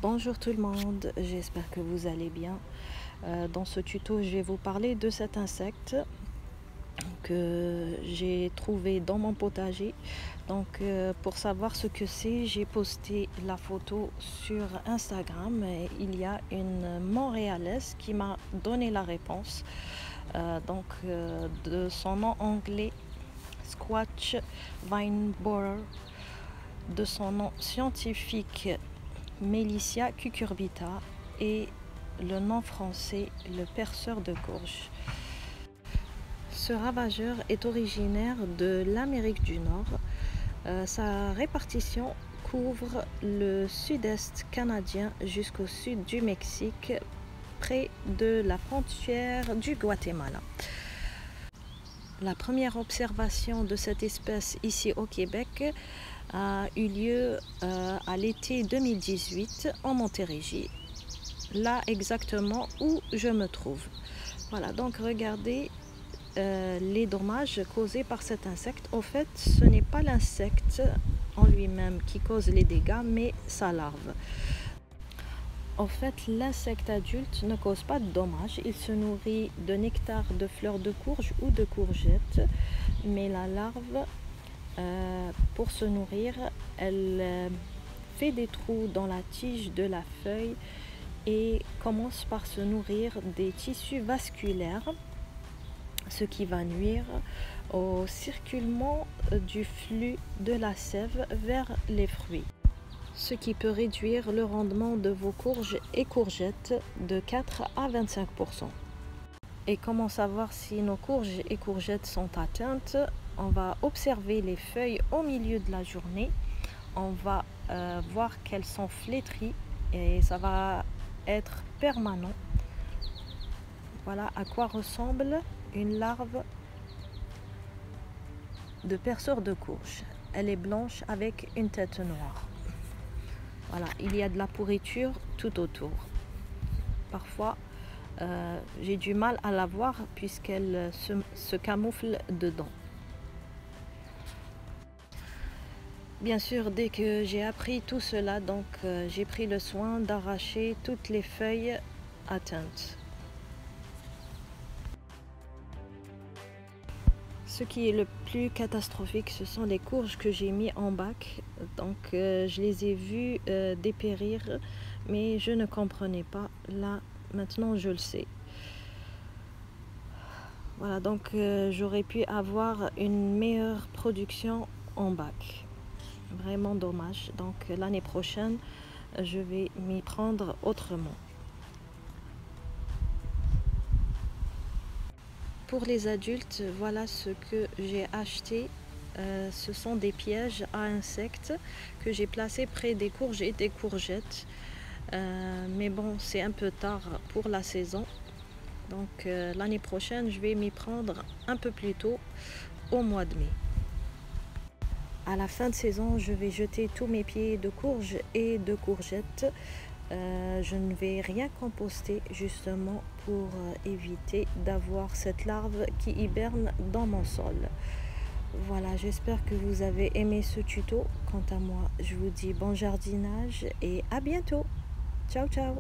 Bonjour tout le monde, j'espère que vous allez bien. Dans ce tuto, je vais vous parler de cet insecte que j'ai trouvé dans mon potager. Pour savoir ce que c'est, j'ai posté la photo sur Instagram et il y a une Montréalaise qui m'a donné la réponse. De son nom anglais, Squash Vine Borer, de son nom scientifique Melissia cucurbita et le nom français le perceur de courge. Ce ravageur est originaire de l'Amérique du Nord. Sa répartition couvre le sud-est canadien jusqu'au sud du Mexique, près de la frontière du Guatemala. La première observation de cette espèce ici au Québec a eu lieu à l'été 2018 en Montérégie, là exactement où je me trouve. Voilà, donc regardez les dommages causés par cet insecte. Au fait, ce n'est pas l'insecte en lui-même qui cause les dégâts, mais sa larve. En fait, l'insecte adulte ne cause pas de dommages. Il se nourrit de nectar de fleurs de courge ou de courgettes, mais la larve, pour se nourrir, elle fait des trous dans la tige de la feuille et commence par se nourrir des tissus vasculaires, ce qui va nuire au circulement du flux de la sève vers les fruits, ce qui peut réduire le rendement de vos courges et courgettes de 4 à 25%. Et comment savoir si nos courges et courgettes sont atteintes? On va observer les feuilles au milieu de la journée. On va voir qu'elles sont flétries et ça va être permanent. Voilà à quoi ressemble une larve de perceur de courge. Elle est blanche avec une tête noire. Voilà, il y a de la pourriture tout autour. Parfois, j'ai du mal à la voir puisqu'elle se camoufle dedans. Bien sûr, dès que j'ai appris tout cela, j'ai pris le soin d'arracher toutes les feuilles atteintes. Ce qui est le plus catastrophique, ce sont les courges que j'ai mis en bac. Je les ai vues dépérir, mais je ne comprenais pas. Là, maintenant, je le sais. Voilà, j'aurais pu avoir une meilleure production en bac. Vraiment dommage. Donc l'année prochaine, je vais m'y prendre autrement. Pour les adultes, voilà ce que j'ai acheté. Ce sont des pièges à insectes que j'ai placés près des courges et des courgettes. Mais bon, c'est un peu tard pour la saison. L'année prochaine, je vais m'y prendre un peu plus tôt, au mois de mai. À la fin de saison, je vais jeter tous mes pieds de courges et de courgettes. Je ne vais rien composter justement pour éviter d'avoir cette larve qui hiberne dans mon sol. Voilà, j'espère que vous avez aimé ce tuto. Quant à moi, je vous dis bon jardinage et à bientôt. Ciao, ciao!